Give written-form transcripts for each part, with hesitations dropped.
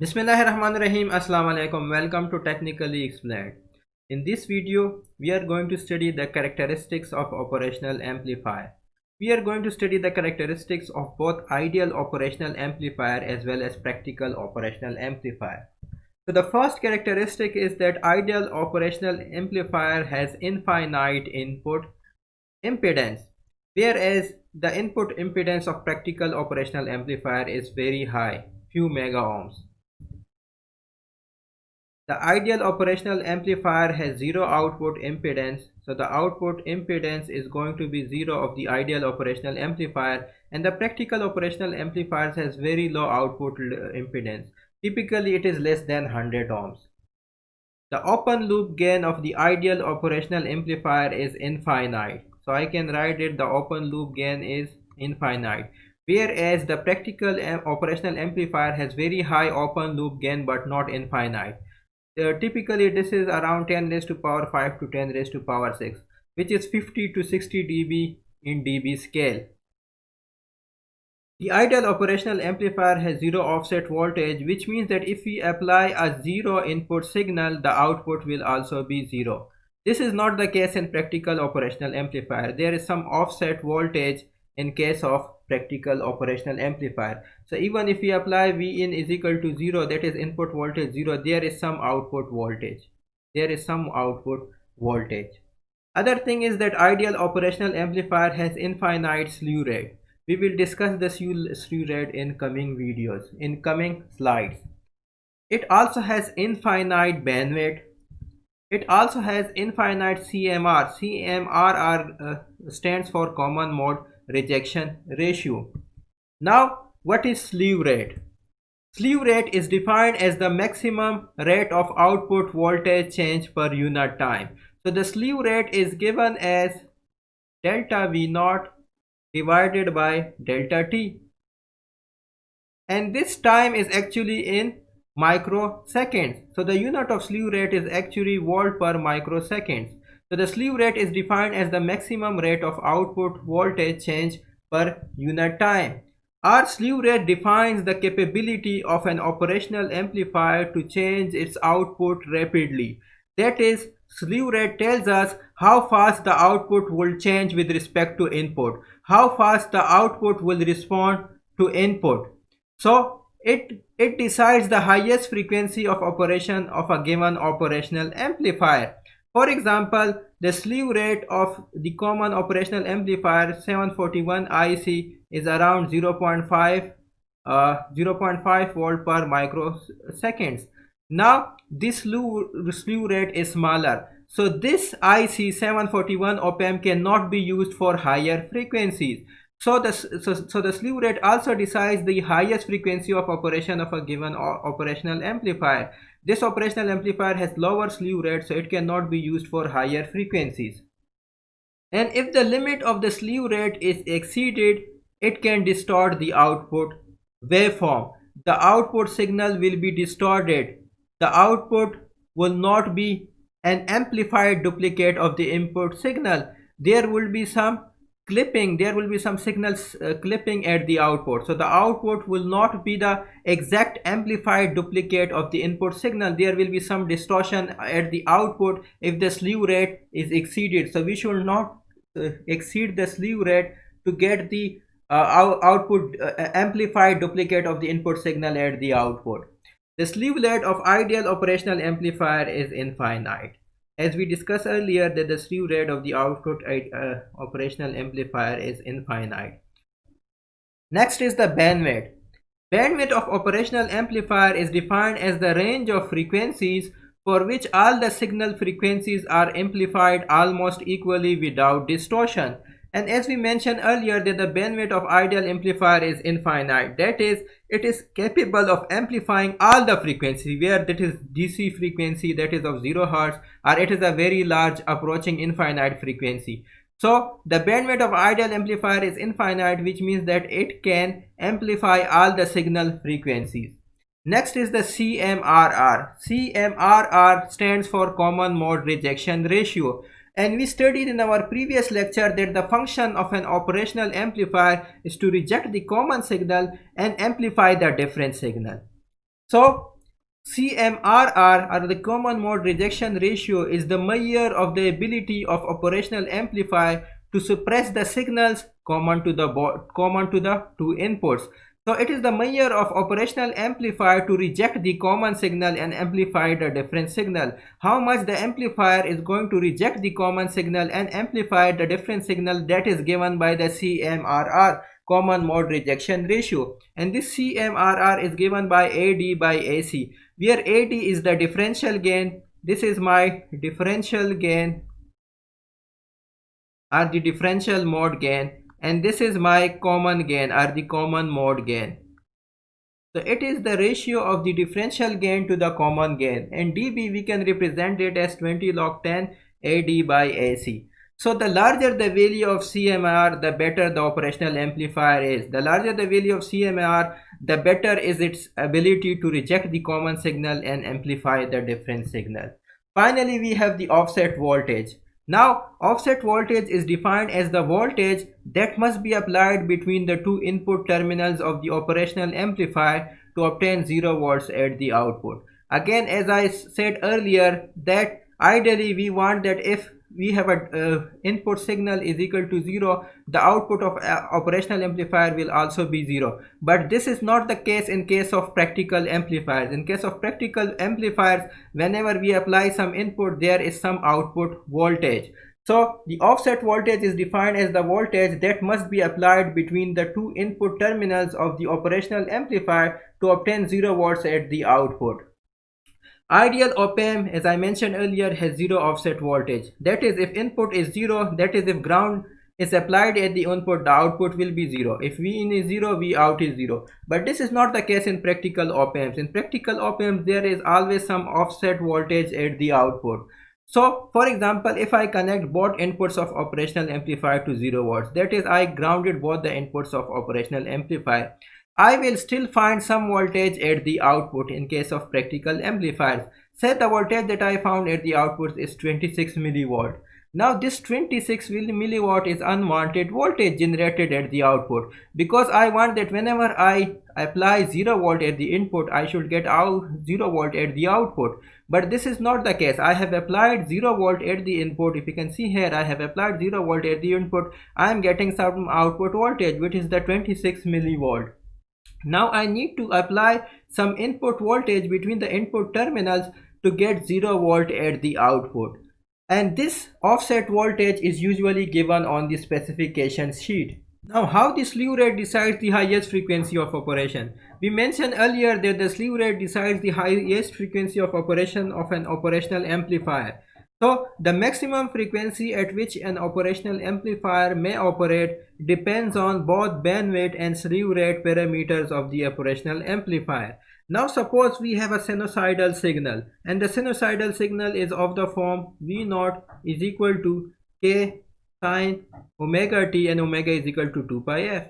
Bismillahirrahmanirrahim. Assalamu alaikum. Welcome to Technically Explained. In this video, we are going to study the characteristics of operational amplifier. We are going to study the characteristics of both ideal operational amplifier as well as practical operational amplifier. So the first characteristic is that ideal operational amplifier has infinite input impedance, whereas the input impedance of practical operational amplifier is very high, few mega ohms. The ideal operational amplifier has zero output impedance, so the output impedance is going to be zero of the ideal operational amplifier, and the practical operational amplifiers has very low output impedance. Typically it is less than 100 ohms. The open loop gain of the ideal operational amplifier is infinite, so I can write it, the open loop gain is infinite, whereas the practical operational amplifier has very high open loop gain but not infinite. Typically this is around 10 raised to power 5 to 10 raised to power 6, which is 50 to 60 dB in dB scale. The ideal operational amplifier has zero offset voltage, which means that if we apply a zero input signal, the output will also be zero. This is not the case in practical operational amplifier. There is some offset voltage in case of practical operational amplifier. So even if we apply Vin is equal to 0, that is input voltage 0, there is some output voltage. There is some output voltage. Other thing is that ideal operational amplifier has infinite slew rate. We will discuss the slew rate in coming videos, in coming slides. It also has infinite bandwidth. It also has infinite CMR. CMRR stands for common mode rejection ratio. Now, what is slew rate? Slew rate is defined as the maximum rate of output voltage change per unit time. So the slew rate is given as delta V naught divided by delta T. And this time is actually in microseconds. So the unit of slew rate is actually volt per microseconds. So the slew rate is defined as the maximum rate of output voltage change per unit time. Our slew rate defines the capability of an operational amplifier to change its output rapidly. That is, slew rate tells us how fast the output will change with respect to input, how fast the output will respond to input. So it decides the highest frequency of operation of a given operational amplifier. For example, the slew rate of the common operational amplifier 741 IC is around 0.5 volt per microseconds. Now this slew rate is smaller, so this IC 741 op-amp cannot be used for higher frequencies. So the slew rate also decides the highest frequency of operation of a given operational amplifier. This operational amplifier has lower slew rate, so it cannot be used for higher frequencies. And if the limit of the slew rate is exceeded, it can distort the output waveform. The output signal will be distorted. The output will not be an amplified duplicate of the input signal. There will be some clipping, there will be some signals clipping at the output. So the output will not be the exact amplified duplicate of the input signal. There will be some distortion at the output if the slew rate is exceeded. So we should not exceed the slew rate to get the output amplified duplicate of the input signal at the output. The slew rate of ideal operational amplifier is infinite. As we discussed earlier, that the slew rate of the output operational amplifier is infinite. Next is the bandwidth. Bandwidth of operational amplifier is defined as the range of frequencies for which all the signal frequencies are amplified almost equally without distortion. And as we mentioned earlier, that the bandwidth of ideal amplifier is infinite. That is, it is capable of amplifying all the frequency, where that is DC frequency, that is of 0 Hz, or it is a very large approaching infinite frequency. So the bandwidth of ideal amplifier is infinite, which means that it can amplify all the signal frequencies. Next is the CMRR. CMRR stands for common mode rejection ratio. And we studied in our previous lecture that the function of an operational amplifier is to reject the common signal and amplify the different signal. So CMRR, or the common mode rejection ratio, is the measure of the ability of operational amplifier to suppress the signals common to the two inputs. So it is the measure of operational amplifier to reject the common signal and amplify the different signal. How much the amplifier is going to reject the common signal and amplify the different signal, that is given by the CMRR, common mode rejection ratio, and this CMRR is given by AD by AC, where AD is the differential gain. This is my differential gain, or the differential mode gain, and this is my common gain, or the common mode gain. So it is the ratio of the differential gain to the common gain, and dB we can represent it as 20 log 10 AD by AC. So the larger the value of CMR, the better the operational amplifier is. The larger the value of CMR, the better is its ability to reject the common signal and amplify the different signal. Finally, we have the offset voltage. Now, offset voltage is defined as the voltage that must be applied between the two input terminals of the operational amplifier to obtain 0 volts at the output. Again, as I said earlier, that ideally we want that if we have a input signal is equal to 0, the output of operational amplifier will also be 0. But this is not the case in case of practical amplifiers. In case of practical amplifiers, whenever we apply some input, there is some output voltage. So the offset voltage is defined as the voltage that must be applied between the two input terminals of the operational amplifier to obtain 0 volts at the output. Ideal op-amp, as I mentioned earlier, has zero offset voltage. That is, if input is 0, that is, if ground is applied at the input, the output will be 0. If V in is 0, V out is 0. But this is not the case in practical op-amps. In practical op-amps, there is always some offset voltage at the output. So, for example, if I connect both inputs of operational amplifier to 0 volts, that is, I grounded both the inputs of operational amplifier, I will still find some voltage at the output in case of practical amplifiers. Say the voltage that I found at the output is 26 millivolt. Now this 26 milliwatt is unwanted voltage generated at the output, because I want that whenever I apply 0 volt at the input, I should get out 0 volt at the output. But this is not the case. I have applied 0 volt at the input. If you can see here, I have applied 0 volt at the input. I am getting some output voltage, which is the 26 millivolt. Now I need to apply some input voltage between the input terminals to get 0 volt at the output. And this offset voltage is usually given on the specification sheet. Now, how the slew rate decides the highest frequency of operation? We mentioned earlier that the slew rate decides the highest frequency of operation of an operational amplifier. So, the maximum frequency at which an operational amplifier may operate depends on both bandwidth and slew rate parameters of the operational amplifier. Now, suppose we have a sinusoidal signal, and the sinusoidal signal is of the form V0 is equal to K sine omega t, and omega is equal to 2 pi f.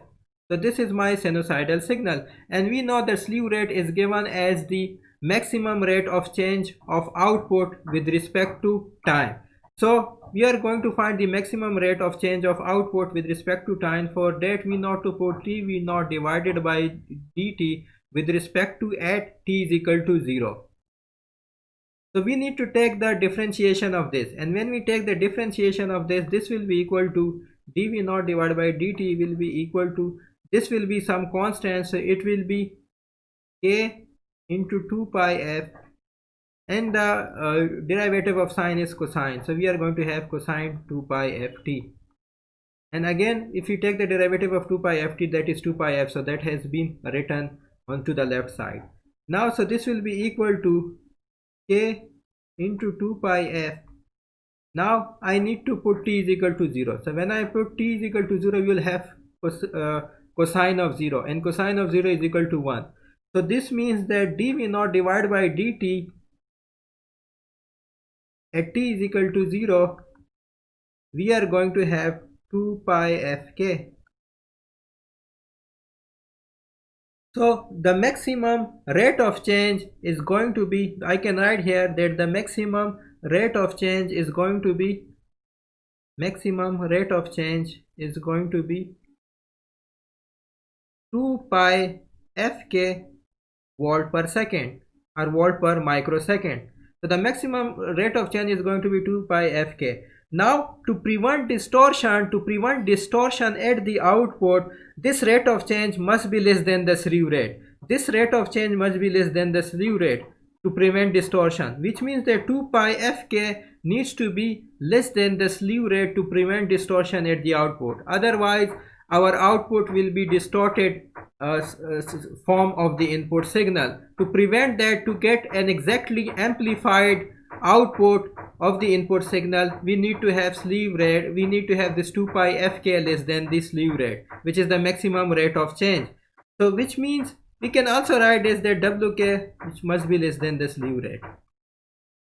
So this is my sinusoidal signal, and we know the slew rate is given as the maximum rate of change of output with respect to time. So we are going to find the maximum rate of change of output with respect to time. For that, we know to put t v naught divided by dt with respect to at t is equal to 0. So we need to take the differentiation of this, and when we take the differentiation of this will be equal to dv naught divided by dt will be equal to, this will be some constant, so it will be k into 2 pi f, and the derivative of sine is cosine, so we are going to have cosine 2 pi ft. And again, if you take the derivative of 2 pi ft, that is 2 pi f, so that has been written onto the left side. Now, so this will be equal to k into 2 pi f. Now I need to put t is equal to 0. So when I put t is equal to 0, we will have cosine of 0, and cosine of 0 is equal to 1. So this means that dv naught divided by dt at t is equal to 0, we are going to have 2 pi fk. So the maximum rate of change is going to be, I can write here that the maximum rate of change is going to be 2 pi fk volt per second or volt per microsecond. So the maximum rate of change is going to be 2 pi fk. Now to prevent distortion at the output, this rate of change must be less than the slew rate. This rate of change must be less than the slew rate to prevent distortion, which means that 2 pi fk needs to be less than the slew rate to prevent distortion at the output. Otherwise our output will be distorted form of the input signal. To prevent that, to get an exactly amplified output of the input signal, we need to have slew rate, we need to have this 2 pi fk less than the slew rate, which is the maximum rate of change. So which means we can also write as that wk, which must be less than the slew rate,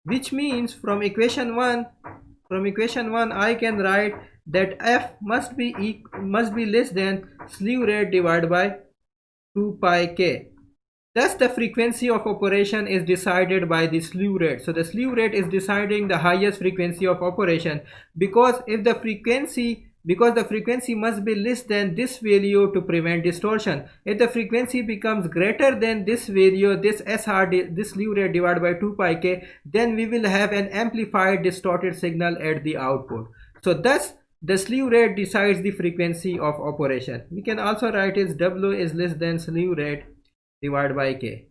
which means from equation 1 I can write that f must be less than slew rate divided by 2 pi k. Thus the frequency of operation is decided by the slew rate. So the slew rate is deciding the highest frequency of operation, because the frequency must be less than this value to prevent distortion. If the frequency becomes greater than this value, this slew rate divided by 2 pi k, then we will have an amplified distorted signal at the output. So thus the slew rate decides the frequency of operation. We can also write as W is less than slew rate divided by k.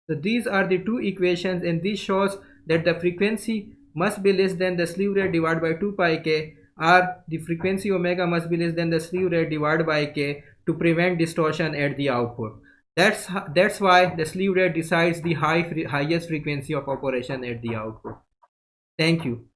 So these are the two equations, and this shows that the frequency must be less than the slew rate divided by 2 pi k, or the frequency omega must be less than the slew rate divided by k to prevent distortion at the output. That's why the slew rate decides the highest frequency of operation at the output. Thank you.